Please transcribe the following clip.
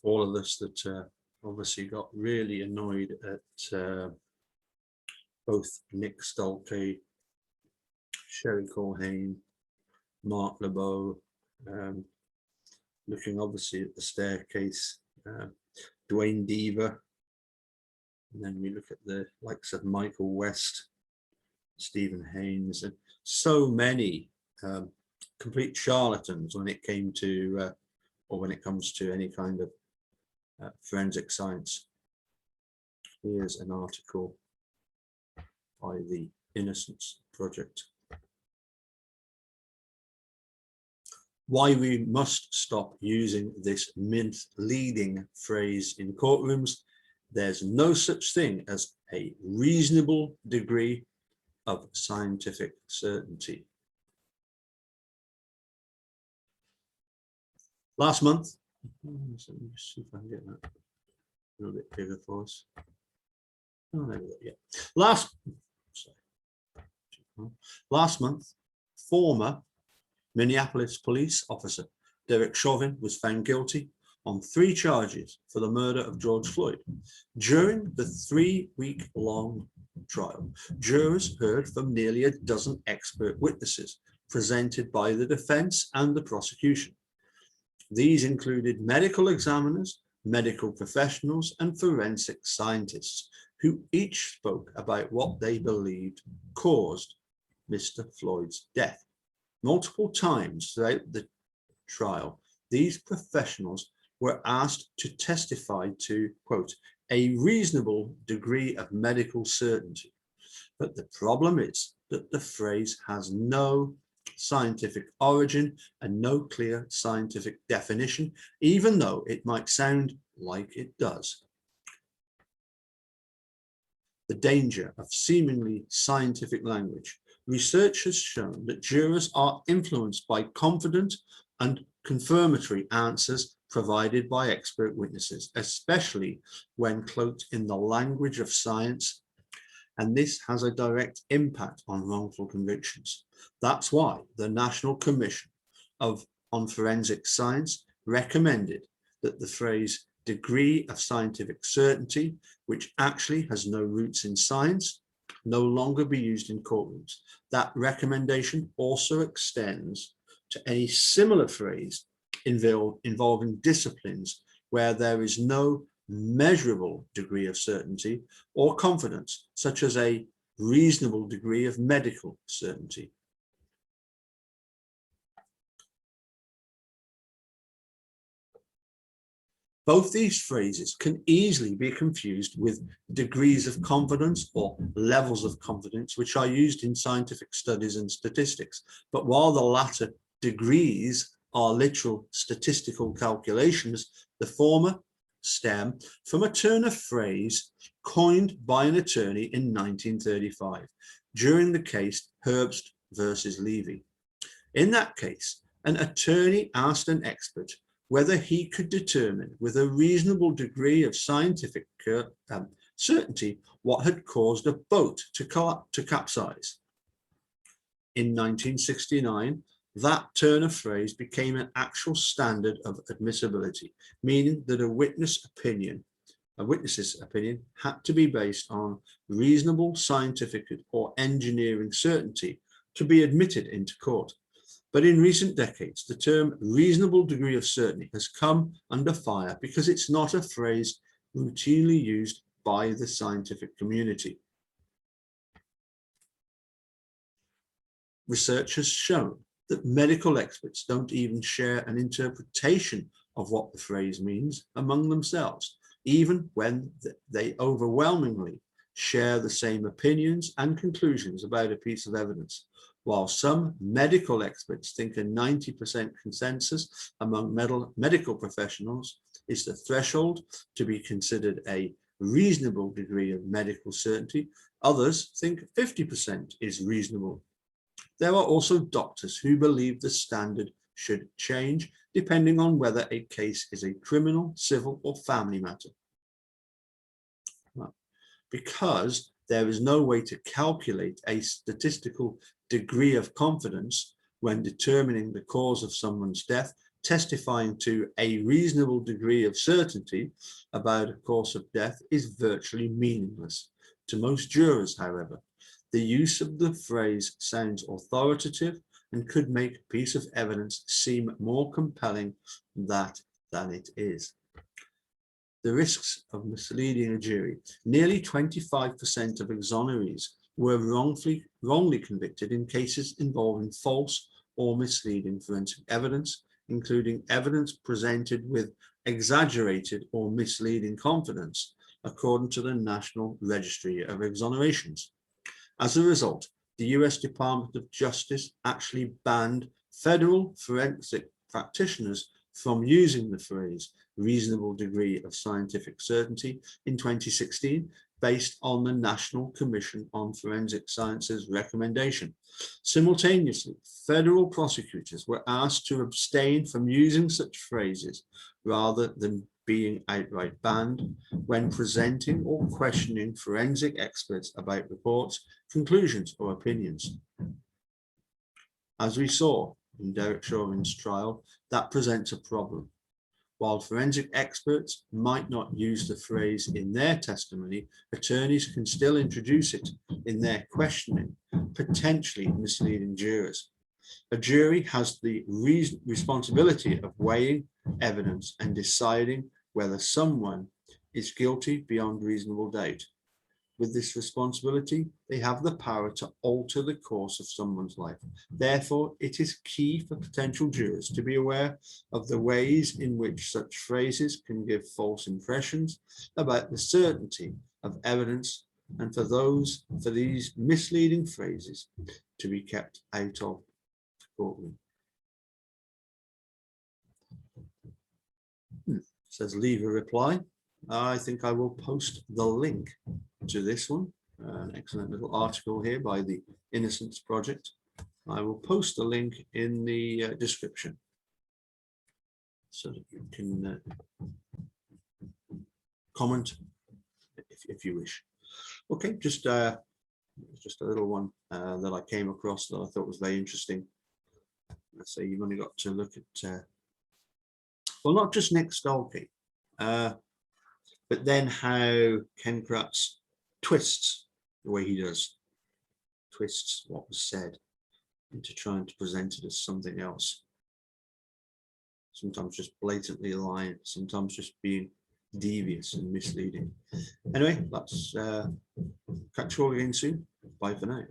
all of us that obviously got really annoyed at both Nick Stolke, Sherry Colhane, Mark LeBeau, looking obviously at the staircase, Dwayne Deaver, and then we look at the likes of Michael West, Stephen Haynes, and so many complete charlatans when it came to, or when it comes to any kind of forensic science. Here's an article by the Innocence Project. Why we must stop using this misleading phrase in courtrooms. There's no such thing as a reasonable degree of scientific certainty. Last month, let me just see if I can get that a little bit bigger for us. Oh, there we go. Yeah. Last month, former Minneapolis police officer Derek Chauvin was found guilty on 3 charges for the murder of George Floyd. During the 3-week-long trial, jurors heard from nearly a dozen expert witnesses presented by the defense and the prosecution. These included medical examiners, medical professionals, and forensic scientists, who each spoke about what they believed caused Mr. Floyd's death. Multiple times throughout the trial, these professionals were asked to testify to, quote, a reasonable degree of medical certainty. But the problem is that the phrase has no scientific origin and no clear scientific definition, even though it might sound like it does. The danger of seemingly scientific language. Research has shown that jurors are influenced by confident and confirmatory answers provided by expert witnesses, especially when cloaked in the language of science, and this has a direct impact on wrongful convictions. That's why the National Commission on Forensic Science recommended that the phrase degree of scientific certainty, which actually has no roots in science, no longer be used in courtrooms. That recommendation also extends to any similar phrase involving disciplines where there is no measurable degree of certainty or confidence, such as a reasonable degree of medical certainty. Both these phrases can easily be confused with degrees of confidence or levels of confidence, which are used in scientific studies and statistics. But while the latter degrees are literal statistical calculations, the former stem from a turn of phrase coined by an attorney in 1935 during the case Herbst versus Levy. In that case, an attorney asked an expert whether he could determine with a reasonable degree of scientific certainty what had caused a boat to capsize. In 1969, that turn of phrase became an actual standard of admissibility, meaning that a witness's opinion had to be based on reasonable scientific or engineering certainty to be admitted into court. But in recent decades, the term reasonable degree of certainty has come under fire because it's not a phrase routinely used by the scientific community. Research has shown that medical experts don't even share an interpretation of what the phrase means among themselves, even when they overwhelmingly share the same opinions and conclusions about a piece of evidence. While some medical experts think a 90% consensus among medical professionals is the threshold to be considered a reasonable degree of medical certainty, others think 50% is reasonable. There are also doctors who believe the standard should change depending on whether a case is a criminal, civil, or family matter. Because there is no way to calculate a statistical degree of confidence when determining the cause of someone's death, testifying to a reasonable degree of certainty about a cause of death is virtually meaningless. To most jurors, however, the use of the phrase sounds authoritative and could make a piece of evidence seem more compelling than it is. The risks of misleading a jury. Nearly 25% of exonerees were wrongly convicted in cases involving false or misleading forensic evidence, including evidence presented with exaggerated or misleading confidence, according to the National Registry of Exonerations. As a result, the US Department of Justice actually banned federal forensic practitioners from using the phrase reasonable degree of scientific certainty in 2016, based on the National Commission on Forensic Sciences recommendation. Simultaneously, federal prosecutors were asked to abstain from using such phrases rather than being outright banned when presenting or questioning forensic experts about reports, conclusions, or opinions. As we saw in Derek Chauvin's trial, that presents a problem. While forensic experts might not use the phrase in their testimony, attorneys can still introduce it in their questioning, potentially misleading jurors. A jury has the responsibility of weighing evidence and deciding whether someone is guilty beyond reasonable doubt. With this responsibility, they have the power to alter the course of someone's life. Therefore, it is key for potential jurors to be aware of the ways in which such phrases can give false impressions about the certainty of evidence, and for these misleading phrases to be kept out of the courtroom. Says leave a reply. I think I will post the link to this one. An excellent little article here by the Innocence Project. I will post the link in the description so that you can comment if you wish. Okay, just a little one that I came across that I thought was very interesting. Let's say you've only got to look at, well, not just Nick Stolke, but then how Ken Kratz twists the way he does, twists what was said into trying to present it as something else. Sometimes just blatantly lying, sometimes just being devious and misleading. Anyway, let's catch you all again soon. Bye for now.